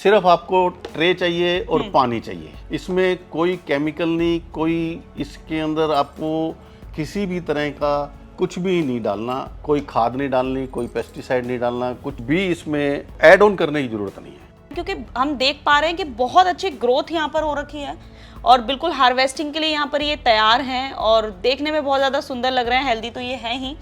सिर्फ आपको ट्रे चाहिए और पानी चाहिए। इसमें कोई केमिकल नहीं, कोई इसके अंदर आपको किसी भी तरह का कुछ भी नहीं डालना, कोई खाद नहीं डालनी, कोई पेस्टिसाइड नहीं डालना, कुछ भी इसमें ऐड ऑन करने की जरूरत नहीं है। क्योंकि हम देख पा रहे हैं कि बहुत अच्छी ग्रोथ यहाँ पर हो रखी है और बिल्कुल हार्वेस्टिंग के लिए यहाँ पर ये तैयार हैं और देखने में बहुत ज़्यादा सुंदर लग रहे हैं, हेल्दी तो ये है ही।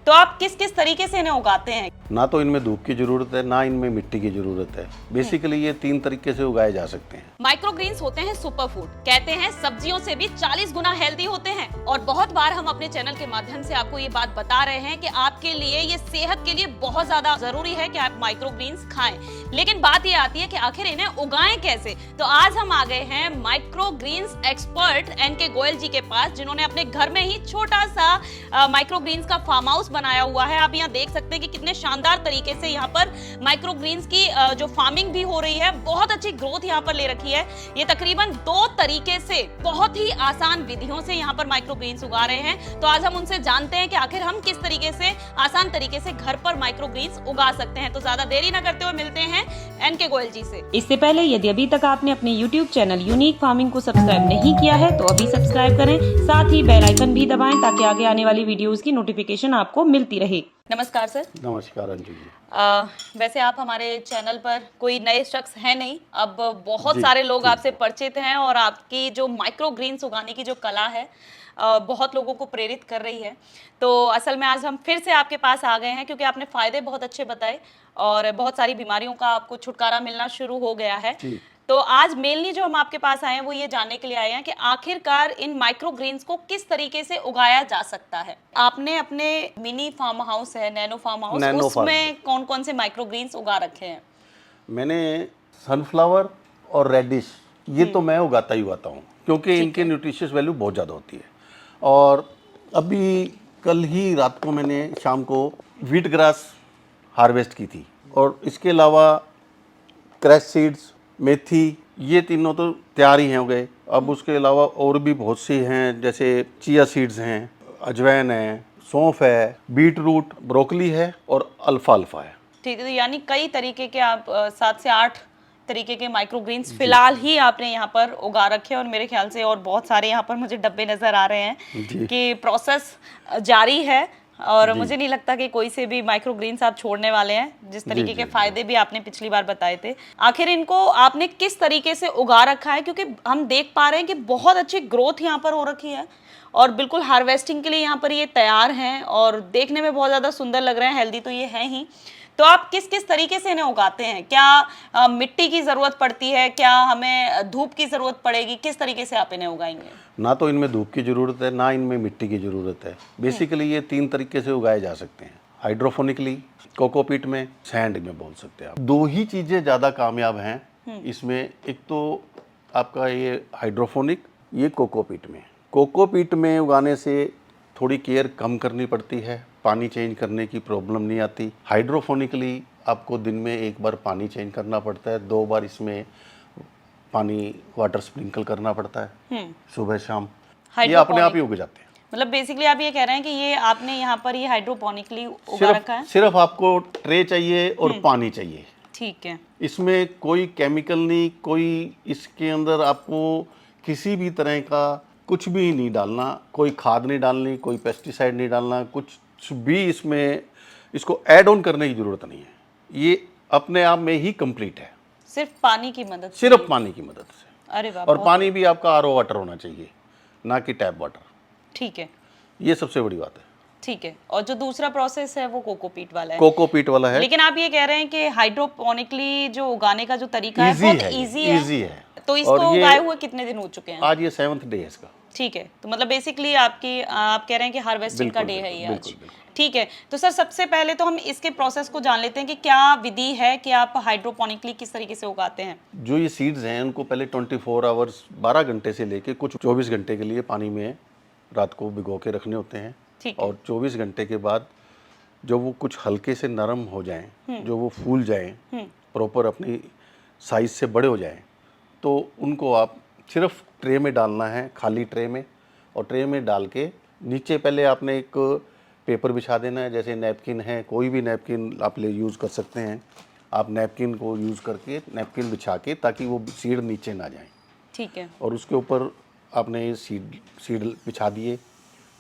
तो आप किस किस तरीके से इन्हें उगाते हैं? ना तो इनमें धूप की जरूरत है, ना इनमें मिट्टी की जरूरत है। बेसिकली ये 3 तरीके से उगाए जा सकते हैं। माइक्रोग्रीन्स होते हैं सुपर फूड, कहते हैं सब्जियों से भी 40 गुना हेल्दी होते हैं और बहुत बार हम अपने चैनल के माध्यम से आपको ये बात बता रहे हैं कि आपके लिए ये सेहत के लिए बहुत ज्यादा जरूरी है कि आप माइक्रोग्रीन्स खाएं। लेकिन बात ये आती है कि आखिर इन्हें उगाएं कैसे। तो आज हम आ गए हैं माइक्रोग्रीन्स एक्सपर्ट एनके गोयल जी के पास, जिन्होंने अपने घर में ही छोटा सा माइक्रोग्रीन्स का फार्म हाउस बनाया हुआ है। आप यहाँ देख सकते हैं कि कितने शानदार तरीके से यहाँ पर माइक्रोग्रीन्स की जो फार्मिंग भी हो रही है, बहुत अच्छी ग्रोथ यहाँ पर ले रखी है। ये तकरीबन 2 तरीके से बहुत ही आसान विधियों से यहाँ पर माइक्रोग्रीन्स उगा रहे हैं। तो आज हम उनसे जानते हैं कि आखिर हम किस तरीके से आसान तरीके से घर पर माइक्रोग्रीन्स उगा सकते हैं। तो ज्यादा देरी न करते हुए मिलते हैं एनके गोयल जी से। इससे पहले यदि अभी तक आपने अपने YouTube चैनल यूनिक फार्मिंग को सब्सक्राइब नहीं किया है तो अभी सब्सक्राइब करें, साथ ही बेल आइकन भी दबाएं ताकि आगे आने वाली वीडियोस की नोटिफिकेशन आपको मिलती रहे। नमस्कार सर। नमस्कार अंजू जी। वैसे आप हमारे चैनल पर कोई नए शख्स हैं नहीं, अब बहुत सारे लोग जी। आपसे परिचित हैं और आपकी जो माइक्रोग्रीन्स उगाने की जो कला है बहुत लोगों को प्रेरित कर रही है। तो असल में आज हम फिर से आपके पास आ गए हैं क्योंकि आपने फ़ायदे बहुत अच्छे बताए और बहुत सारी बीमारियों का आपको छुटकारा मिलना शुरू हो गया है। तो आज मेनली जो हम आपके पास आए हैं वो ये जानने के लिए आए हैं कि आखिरकार इन माइक्रोग्रीन्स को किस तरीके से उगाया जा सकता है। आपने अपने मिनी फार्म हाउस है, नैनो फार्म हाउस, उसमें कौन कौन से माइक्रोग्रीन्स उगा रखे हैं? मैंने सनफ्लावर और रेडिश ये तो मैं उगाता ही उगाता हूँ क्योंकि इनके न्यूट्रिशियस वैल्यू बहुत ज़्यादा होती है। और अभी कल ही रात को मैंने शाम को व्हीट ग्रास हार्वेस्ट की थी और इसके अलावा क्रैश सीड्स, मेथी, ये तीनों तो तैयार ही हो गए। अब उसके अलावा और भी बहुत सी हैं, जैसे चिया सीड्स हैं, अजवाइन है, सौंफ है, बीट रूट, ब्रोकली है और अल्फाल्फा है। ठीक है, तो यानी कई तरीके के आप 7 से 8 तरीके के माइक्रोग्रीन्स फिलहाल ही आपने यहाँ पर उगा रखे हैं और मेरे ख्याल से और बहुत सारे यहाँ पर मुझे डब्बे नजर आ रहे हैं कि प्रोसेस जारी है और मुझे नहीं लगता कि कोई से भी माइक्रोग्रीन्स आप छोड़ने वाले हैं। जिस तरीके के फायदे भी आपने पिछली बार बताए थे, आखिर इनको आपने किस तरीके से उगा रखा है? क्योंकि हम देख पा रहे हैं कि बहुत अच्छी ग्रोथ यहाँ पर हो रखी है और बिल्कुल हार्वेस्टिंग के लिए यहाँ पर ये तैयार हैं और देखने में बहुत ज़्यादा सुंदर लग रहे हैं, हेल्दी तो ये है ही। तो आप किस किस तरीके से इन्हें उगाते हैं? क्या मिट्टी की ज़रूरत पड़ती है? क्या हमें धूप की ज़रूरत पड़ेगी? किस तरीके से आप इन्हें उगाएंगे? ना तो इनमें धूप की ज़रूरत है, ना इनमें मिट्टी की ज़रूरत है। बेसिकली ये 3 तरीके से उगाए जा सकते हैं। हाइड्रोफोनिकली, कोकोपीट में, सैंड में बोल सकते हैं आप। 2 ही चीज़ें ज़्यादा कामयाब हैं इसमें। एक तो आपका ये हाइड्रोफोनिक, ये कोकोपीट में। कोकोपीट में उगाने से थोड़ी केयर कम करनी पड़ती है, पानी चेंज करने की प्रॉब्लम नहीं आती। हाइड्रोफोनिकली आपको दिन में 1 बार पानी चेंज करना पड़ता है, 2 बार इसमें पानी वाटर स्प्रिंकल करना पड़ता है सुबह शाम। ये अपने आप ही उग जाते हैं। मतलब बेसिकली आप ये कह रहे हैं कि ये आपने यहाँ पर ये हाइड्रोपोनिकली उगा रखा है? सिर्फ आपको ट्रे चाहिए और पानी चाहिए। ठीक है। इसमें कोई केमिकल नहीं, कोई इसके अंदर आपको किसी भी तरह का कुछ भी नहीं डालना, कोई खाद नहीं डालनी, कोई पेस्टिसाइड नहीं डालना, कुछ भी इसमें इसको ऐड ऑन करने की ज़रूरत नहीं है। ये अपने आप में ही कंप्लीट है, सिर्फ पानी की मदद से। सिर्फ पानी की मदद से। अरे वाह। और पानी भी आपका आरओ वाटर होना चाहिए, ना कि टैप वाटर। ठीक है, ये सबसे बड़ी बात है। ठीक है। और जो दूसरा प्रोसेस है वो कोकोपीट वाला है। कोकोपीट वाला है। लेकिन आप ये कह रहे हैं कि हाइड्रोपोनिकली जो उगाने का जो तरीका है बहुत इजी है। तो इसको उगाए हुए कितने दिन हो चुके हैं? आज ये 7th डे है इसका। ठीक है, तो मतलब बेसिकली आप कह रहे हैं कि हार्वेस्टिंग का डे है ये आज। ठीक है, तो सर सबसे पहले तो हम इसके प्रोसेस को जान लेते हैं कि क्या विधि है कि आप हाइड्रोपोनिकली किस तरीके से उगाते हैं। जो ये सीड्स हैं उनको पहले 24 आवर्स 12 घंटे से लेके कुछ 24 घंटे के लिए पानी में रात को भिगो के रखने होते हैं। और 24 घंटे के बाद जब वो कुछ हल्के से नरम हो जाएं, जो वो फूल जाएं, प्रॉपर अपनी साइज से बड़े हो जाएं, तो उनको आप सिर्फ ट्रे में डालना है, खाली ट्रे में। और ट्रे में डाल के नीचे पहले आपने एक पेपर बिछा देना है, जैसे नैपकिन है, कोई भी नैपकिन आप ले यूज़ कर सकते हैं। आप नैपकिन को यूज़ करके नैपकिन बिछा के, ताकि वो सीड नीचे ना जाए। ठीक है। और उसके ऊपर आपने ये सीड बिछा दिए,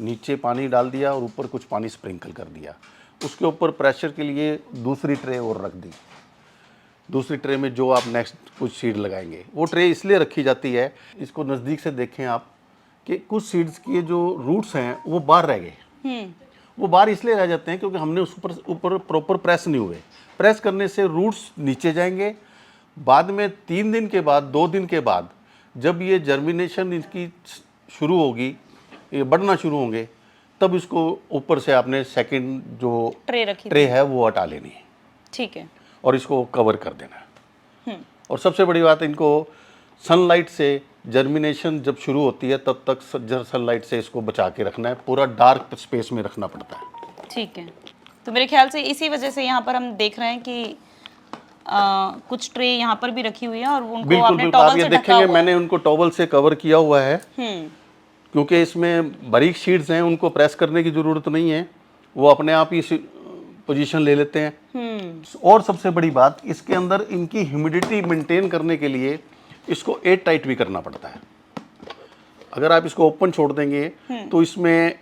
नीचे पानी डाल दिया और ऊपर कुछ पानी स्प्रिंकल कर दिया। उसके ऊपर प्रेशर के लिए दूसरी ट्रे और रख दी। दूसरी ट्रे में जो आप नेक्स्ट कुछ सीड लगाएंगे, वो ट्रे इसलिए रखी जाती है, इसको नज़दीक से देखें आप, कि कुछ सीड्स के जो रूट्स हैं वो बाहर रह गए। वो बाहर इसलिए रह जाते हैं क्योंकि हमने उस ऊपर प्रॉपर प्रेस नहीं हुए। प्रेस करने से रूट्स नीचे जाएंगे। बाद में 3 दिन के बाद, 2 दिन के बाद जब ये जर्मिनेशन इसकी शुरू होगी, ये बढ़ना शुरू होंगे, तब इसको ऊपर से आपने सेकंड जो ट्रे है वो हटा लेनी है। ठीक है। और इसको कवर कर देना है। और सबसे बड़ी बात, इनको सनलाइट से जर्मिनेशन जब शुरू होती है तब तक सनलाइट से इसको बचा के रखना है। पूरा डार्क स्पेस में रखना पड़ता है। ठीक है। तो मेरे ख्याल से इसी वजह से यहाँ पर हम देख रहे हैं कि कुछ ट्रे यहाँ पर भी रखी हुई है और उनको बिल्कुल आपने बिल्कुल, टॉवल आप ये से ढका देखेंगे हुआ है। मैंने उनको टॉवल से कवर किया हुआ है, क्योंकि इसमें बारीक शीट्स हैं, उनको प्रेस करने की ज़रूरत नहीं है, वो अपने आप ही पोजीशन ले लेते हैं। और सबसे बड़ी बात, इसके अंदर इनकी ह्यूमिडिटी मेंटेन करने के लिए इसको एयर टाइट भी करना पड़ता है। अगर आप इसको ओपन छोड़ देंगे तो इसमें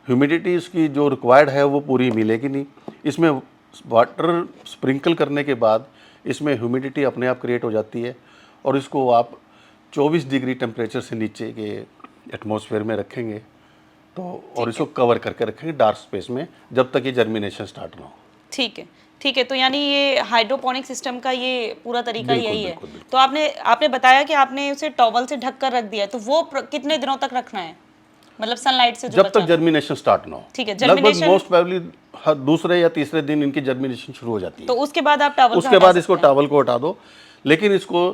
ह्यूमिडिटी इसकी जो रिक्वायर्ड है वो पूरी मिलेगी नहीं। इसमें वाटर स्प्रिंकल करने के बाद इसमें ह्यूमिडिटी अपने आप क्रिएट हो जाती है, और इसको आप 24 डिग्री टेम्परेचर से नीचे के एटमॉस्फेयर में रखेंगे तो, और इसको कवर करके रखेंगे डार्क स्पेस में जब तक ये जर्मिनेशन स्टार्ट ना हो। ठीक है। ठीक है। तो यानी ये हाइड्रोपोनिक सिस्टम का ये पूरा तरीका यही है। बिल्कुल। तो आपने बताया कि आपने उसे टॉवल से ढक कर रख दिया है, तो वो कितने दिनों तक रखना है, मतलब सनलाइट से जो जब तक जर्मिनेशन स्टार्ट ना हो। ठीक है। लगभग मोस्ट प्रोबेबली दूसरे या तीसरे दिन इनकी जर्मिनेशन शुरू हो जाती है। तो उसके बाद आप टॉवल उसके बाद इसको टॉवल को हटा दो, लेकिन इसको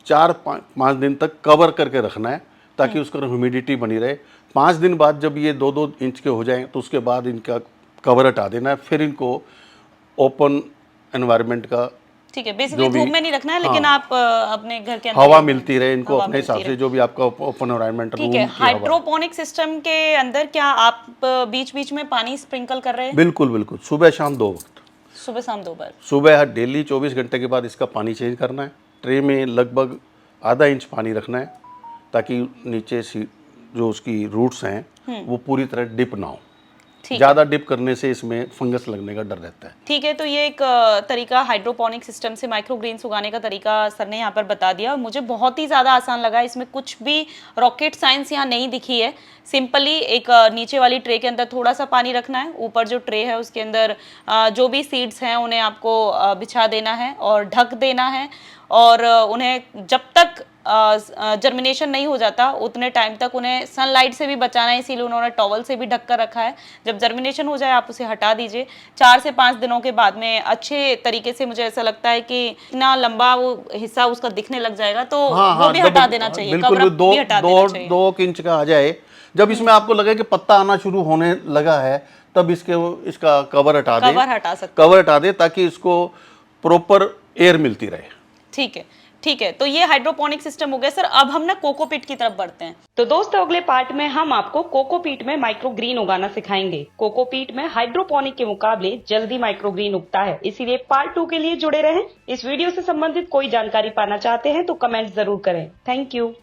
4-5 दिन तक कवर करके रखना है ताकि उसका ह्यूमिडिटी बनी रहे। 5 दिन बाद जब ये 2-2 इंच के हो जाएं तो उसके बाद इनका कवर हटा देना है। फिर इनको ओपन एनवायरनमेंट का, ठीक है, बेसिकली धूप में नहीं रखना है, लेकिन आप अपने घर के अंदर हवा मिलती रहे इनको अपने हिसाब से, जो भी आपका ओपन एनवायरनमेंट। ठीक है। हाइड्रोपोनिक सिस्टम के अंदर क्या आप बीच बीच में पानी स्प्रिंकल कर रहे हैं? बिल्कुल बिल्कुल, सुबह शाम 2 वक्त, सुबह शाम 2 बार। सुबह डेली 24 घंटे के बाद इसका पानी चेंज करना है। ट्रे में लगभग आधा इंच पानी रखना है ताकि नीचे जो उसकी रूट्स हैं वो पूरी तरह डिप ना हो। ज़्यादा डिप करने से इसमें फंगस लगने का डर रहता है। ठीक है। तो ये एक तरीका हाइड्रोपोनिक सिस्टम से माइक्रोग्रीन्स उगाने का तरीका सर ने यहाँ पर बता दिया, और मुझे बहुत ही ज़्यादा आसान लगा। इसमें कुछ भी रॉकेट साइंस यहाँ नहीं दिखी है। सिंपली एक नीचे वाली ट्रे के अंदर थोड़ा सा पानी रखना है, ऊपर जो ट्रे है उसके अंदर जो भी सीड्स हैं उन्हें आपको बिछा देना है और ढक देना है, और उन्हें जब तक जर्मिनेशन नहीं हो जाता उतने टाइम तक उन्हें सनलाइट से भी बचाना है, इसीलिए उन्होंने टॉवल से भी ढक कर रखा है। जब जर्मिनेशन हो जाए आप उसे हटा दीजिए। 4 से 5 दिनों के बाद में अच्छे तरीके से, मुझे ऐसा लगता है कि इतना लंबा वो हिस्सा उसका दिखने लग जाएगा, तो वो भी हटा देना चाहिए, कवर अप भी हटा देना चाहिए। 2 इंच का आ जाए, जब इसमें आपको लगे कि पत्ता आना शुरू होने लगा है, तब इसका कवर हटा दे, कवर हटा दे ताकि इसको प्रॉपर एयर मिलती रहे। ठीक है। ठीक है। तो ये हाइड्रोपोनिक सिस्टम हो गया सर। अब हम ना कोकोपीट की तरफ बढ़ते हैं। तो दोस्तों, अगले पार्ट में हम आपको कोकोपीट में माइक्रोग्रीन उगाना सिखाएंगे। कोकोपीट में हाइड्रोपोनिक के मुकाबले जल्दी माइक्रोग्रीन उगता है, इसीलिए पार्ट 2 के लिए जुड़े रहें। इस वीडियो से संबंधित कोई जानकारी पाना चाहते हैं तो कमेंट जरूर करें। Thank you.